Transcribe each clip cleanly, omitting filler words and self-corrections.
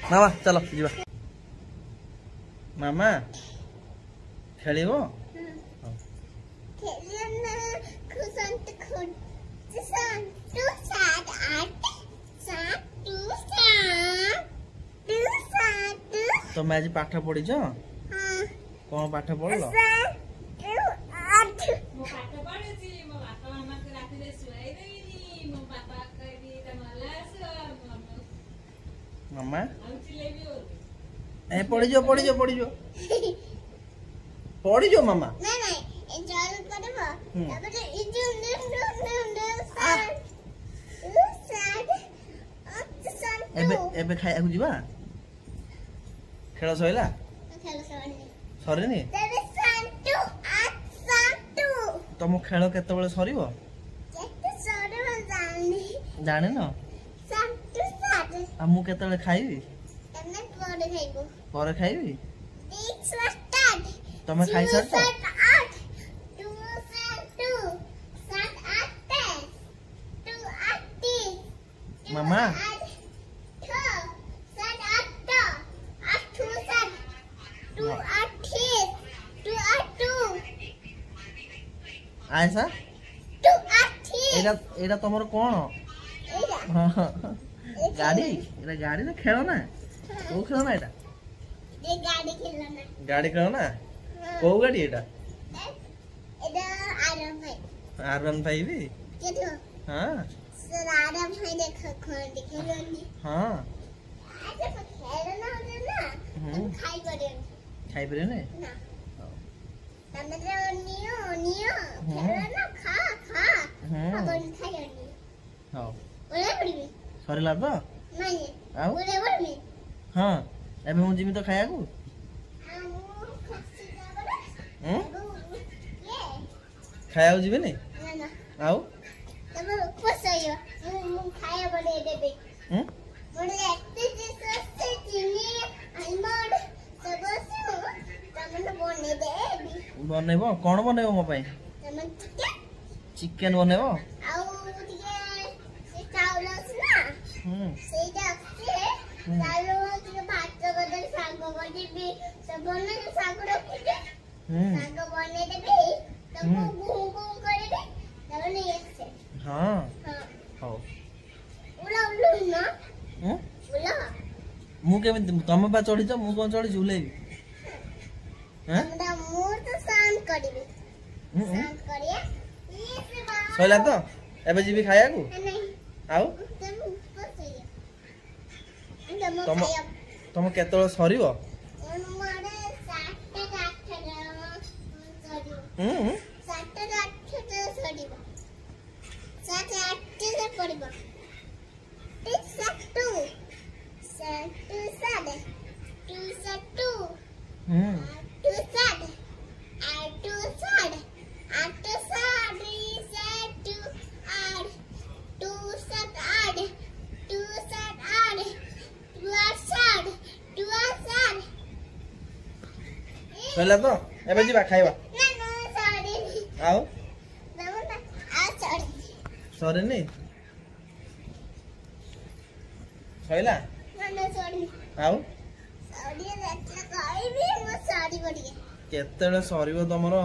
मामा चलो जीवा मामा खेलिबो तो मैं आज पाठ पढ़ी कौन पाठ पढ़ल मामा ए पढ़ी जो मामा एबे खाया को जीवा खेल सइला सरेनी तुम खेल केतबेले सरीबो जाने न आ मु केतबेले खाइबी पर खाइबी तुम खाई सारछ मामा ऐसा एरा तमर कौन गाड़ी गाड़ी ना खेल ना को खेल ना एटा गाड़ी खेल ना को गाड़ी एटा R15 भी हां सर R15 देखो हां खाई पड़े ना तमे तो नियो खेल ना खा अपन खाई हां ओले पड़बी सरीला तो नहीं ओले पड़बी हां एबे मु जिमी तो खाया को खाया जीवे नहीं ना आउ तब पोसयो मु खाया बने देबे मोरे एक्टिविटी से चिनी आलमंड सब तमन बने देबी बनेबो कोन बनेबो मो पई तमन चिकन बनेबो आउ दिके से चावलस ना सेटा से चावल के भात बदल साग बनेबी सब बने साग रखिबे साग बने देबी तब घूम करबे तमन एक हां हां उला ना उला मु केमे तम बा चढ़ी छ मु कोन चढ़ी झुलेबी हैं हमरा मु तो शांत करबी शांत करिए सइला तो एबे जीबी खाया को नहीं आउ तुम केतळ सरीबो मारे 7 8 सरीबो 7 8 सरीबो 7 8 से पड़िबो 7 2 7 2 2 2 7 8 7 8 7 2 8 2 7 8 2 7 8 2 7 2 7 सइला तो एबे जीवा खाइबा ना ना सॉरी आउ ना ना आ सॉरी सरे नहीं सइला ना ना सॉरी आउ सॉरी रखला खाइबी मो सॉरी बडिए केतळे सरीबो तमरो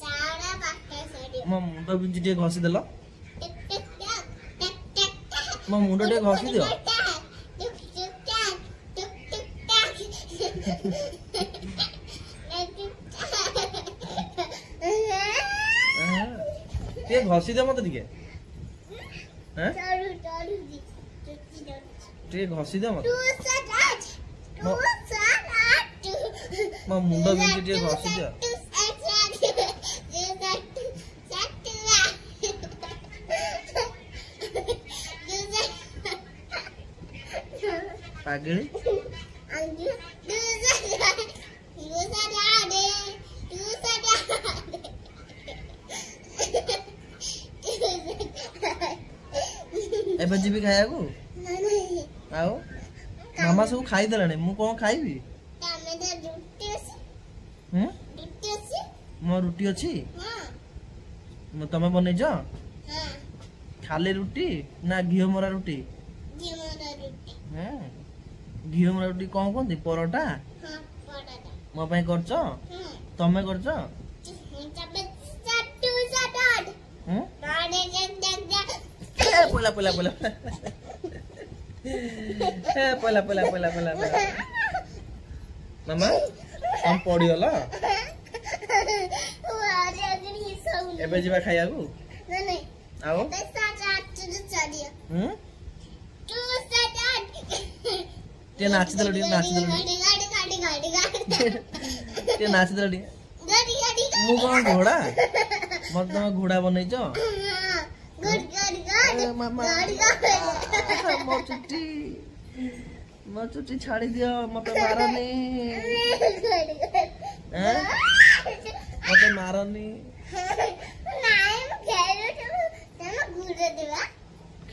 सारा बाके सॉरी मो मुंडो बिंजी टे घसी देलो मो मुंडो टे घसी दियो ते घसी दे मते दिके हैं चालू चालू दी ते घसी दे मते 2 7 8 2 7 8 मो मुंडो बिंजी टे घसी दियो पागली एबे जीबी खाया को नहीं आओ मामा सब खाई देलाने मु कोन खाइबी तमे दे रुटी अछि रुटी अछि मो रुटी अछि हां मु तमे बनै छ हां खाली रुटी ना घियो मरा रुटी घी मोरा रुटी हां घियो मरा रुटी कोन कोन परोटा हां परोटा मो पय करछ हां तमे करछ तबे चट्टू चटाड गाडे देख ए पोला पोला पोला ए पोला पोला पोला पोला मामा हम पड़ी होला वारे अगर ही सब एबे जीवा खाया को नहीं आओ तू चढ़िया तू चटाड ते नाच दलडी गाड़ी गाड़ी गाड़ी गाड़ी ते नाच दलडी गाड़ी गाड़ी मु कोन घोड़ा मत तमे घोड़ा बनै छ गाड़ी गाड़ी गाड़ी मामा गाड़ी गाड़ी मो चुटी छाड़ी दियो मते मारनी हैं मते मारनी नाइ म खेलु तमे गुडे देबा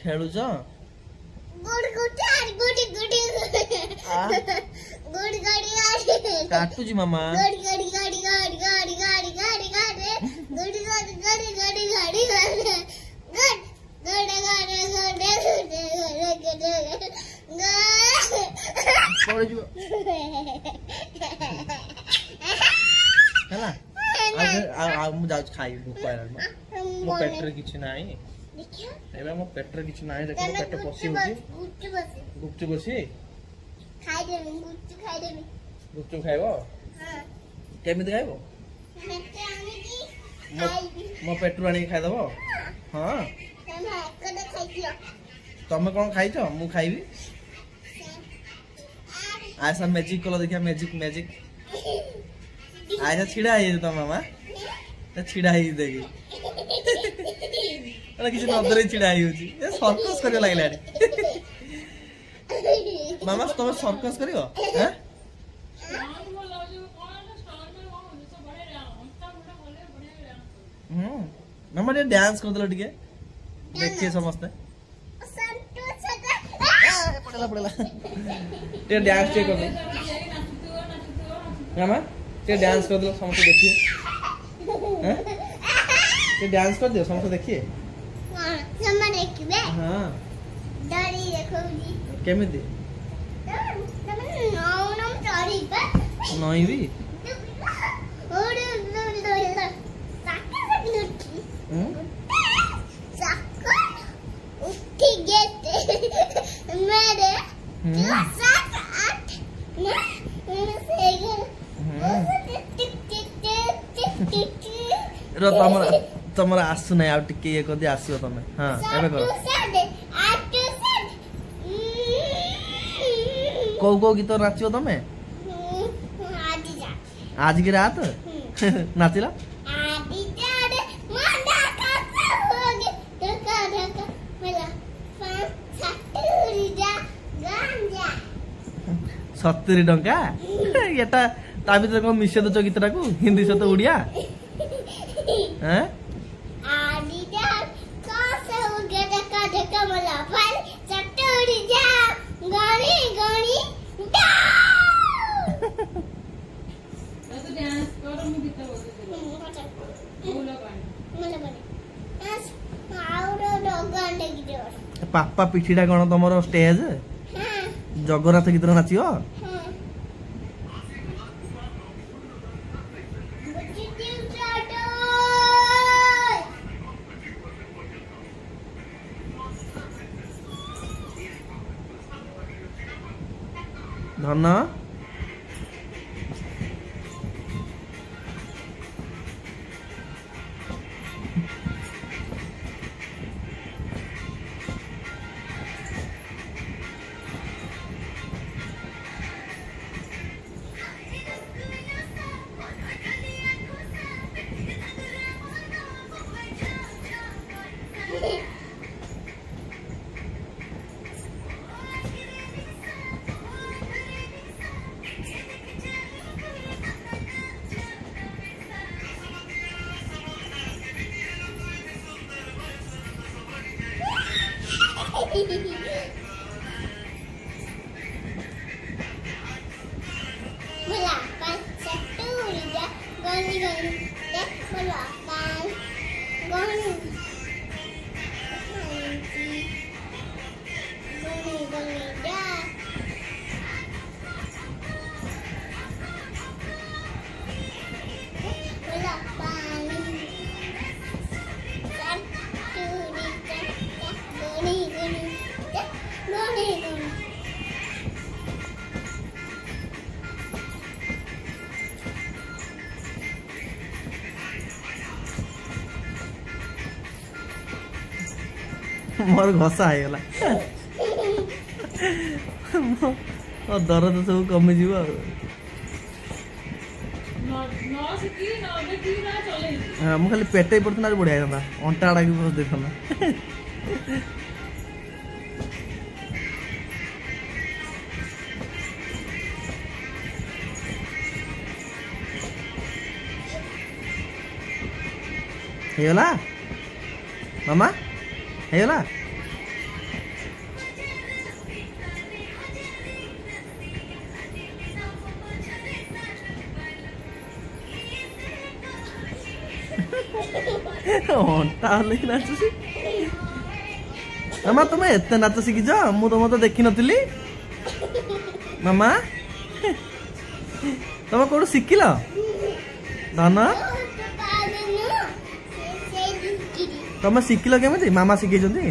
खेलु छ गुड गुड गुडी गुडी गुड गाड़ी गाड़ी काटू जी मामा गाड़ी गाड़ी गाड़ी गाड़ी गाड़ी गाड़ी गाड़ी गाड़ी गाड़ी गाड़ी गाड़ी गाड़ी गाड़ी गाड़ी गाड़ी पड़े जो हैला आ मु जाउ खाई भूख पाइला मो पेटर किछ नाही देखियो एबे मो पेटर किछ नाही देखो पेट पसी होची गुपचुप बसी खाई दे गुपचुप खाई दे गुपचुप खाइबो हां केमिति खाइबो मते आनी की मो पेटर आनी खाइ दबो हां तमे एकदा खाई दियो तमे कोन खाइ छ मु खाइबी आसा मैजिक कलो देखिया मैजिक मैजिक आसा छिड़ा है तो मामा तो छिड़ा ही देगी अरे किसी नदरे छिड़ा ही होची ए सर्कस करियो लागला मामा तुम सर्कस करियो हैं मामा ये डांस कर दलो टिके देखिए समझते पड़ेला पड़ेला ते डांस चेक कर दे मामा ते डांस कर दो समस्त देखिए हैं ते डांस कर दियो समस्त देखिए हां समा देखबे हां डरी देखोगी केमिति तमे नाम चढ़ी बे नई भी ओरे लोले साके से लुटी साके उठी गेते मेरे सात आठ मैं सेगल टिक टिक टिक टिक रो तमरा आसु नै आ टिके ये कदी आसियो तमे हां एबे करो को गीत नाचियो तमे आज की रात नाचिला सत्तरी टंका एटा ता भीतर को मिसे दो गीतटा को हिंदी सहित उड़िया हैं आदिजा कासे उगे डका डका मला फल चटोरी जा गानी गानी डा तो डांस करो मु गीत बोल मला बने डांस आउरो डगांडे गिरो पापा पिठीटा कोन तमरो स्टेज हां जगन्नाथ गीत नाचियो हां धन Balapan satu lidah goni dek balapan goni dah balapan satu lidah goni dek goni मोर घसा ହେଇଗଲା ମୋ ଦରଦ ସବୁ କମିଯିବ ଆଉ ହଁ ମୁଁ ଖାଲି ପେଟେଇ ପଡୁଥିଲା ବଢିଆ ହେଇଥାନ୍ତା ଅଣ୍ଟା ଆଡା କି ବସ ଦେଇଥାନ୍ତା ହେଇଗଲା ମାମା ହେଇଗଲା ଅଣ୍ଟା ହଲେଇକି ନାଚୁଛି ମାମା ତମେ ଏତେ ନାଚ ଶିଖିଛ ମୁଁ ତମ ତ ଦେଖିନଥିଲି ମାମା ତମେ କୋଉଠୁ ଶିଖିଲ ଧନ ତମେ ଶିଖିଲ କେମିତି ମାମା ଶିଖେଇଛନ୍ତି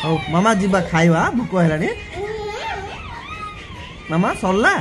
ହଉ ମାମା ଯିବା ଖାଇବା ଭୋକ ହେଲାଣି ମାମା ସରିଲା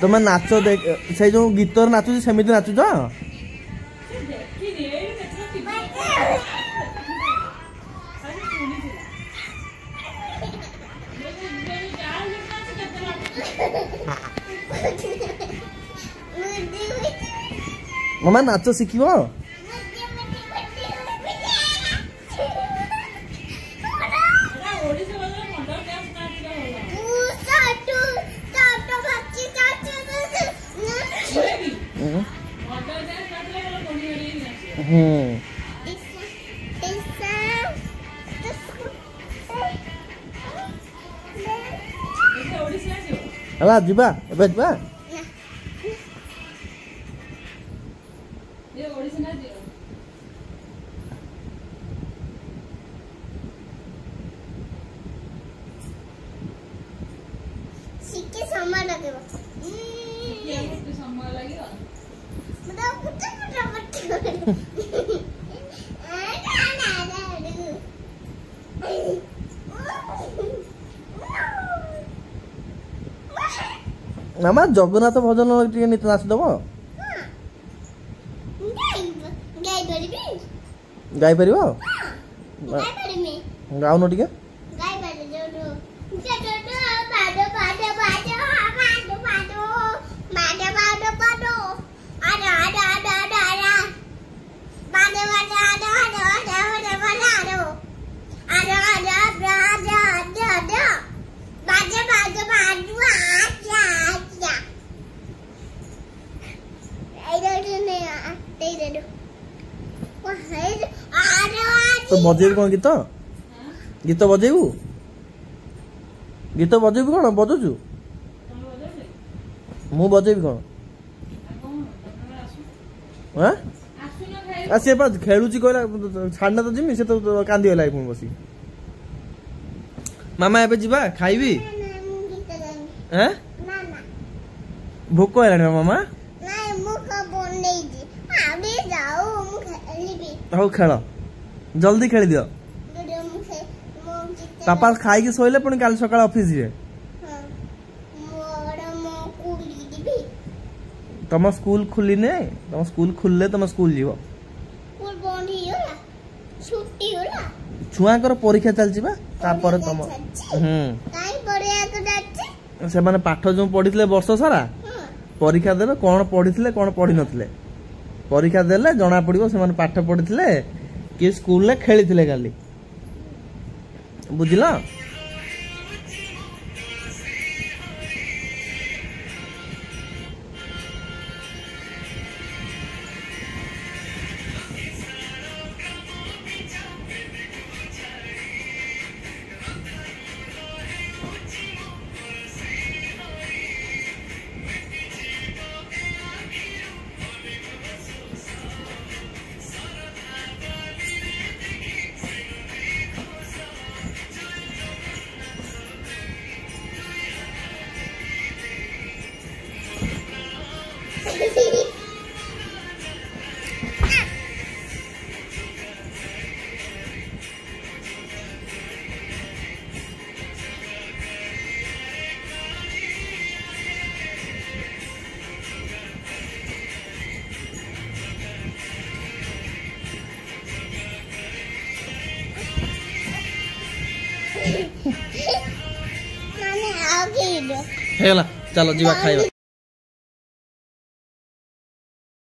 तुम नाच देख से जो गीत नाचुच सेमती नाचुच मामा नाच शिखिब हला जीवा एबे जीवा ये ओडिसी ना दियो सिक्के समय लगेगा ये कुछ समय लगेगा मतलब कुछ मामा जगन्नाथ भजन टे नीत नाचीदेव गाई पार गाउन टे दे दो वो है अरे तो बजेबू कौन गीत गीत बजेबू गीत बजेबू कौन बजुचु कौन बजावे मु बजेबी कौन कौन तमरा आसु हाँ आसु ना खाइ आ से खेलुची कहला छाड़ना तो जिमी से तो कांदी होला पुणी बसी मामा एबे जीवा खाइबी मु गीत गाइबी हैं ना ना भोक हेलानी मामा नहीं मु का बनै जी आबे जाओ मु खेलिबी हौ खेल जल्दी खेली दियो वीडियो मु गीत पापा खाई के सोइले पुणी काल सकाळ ऑफिस जे हां मोर मो कुली दिबी तम स्कूल खुली ने तम स्कूल खुलले तम स्कूल जीव स्कूल बंद होला छुट्टी होला छुआकर परीक्षा चलची बा तापर तम काई पढ़िया को जाच्छे से माने पाठ जो पढ़िथिले वर्ष सारा हां परीक्षा देबे कोन पढ़िथिले कोन पढ़ि नथिले परीक्षा देले जणा पड़िबो से माने पाठ पढ़िथिले कि स्कूल ले खेलिथिले गाली बुझिला माने आगे दो हेला चलो जीवा खाइबा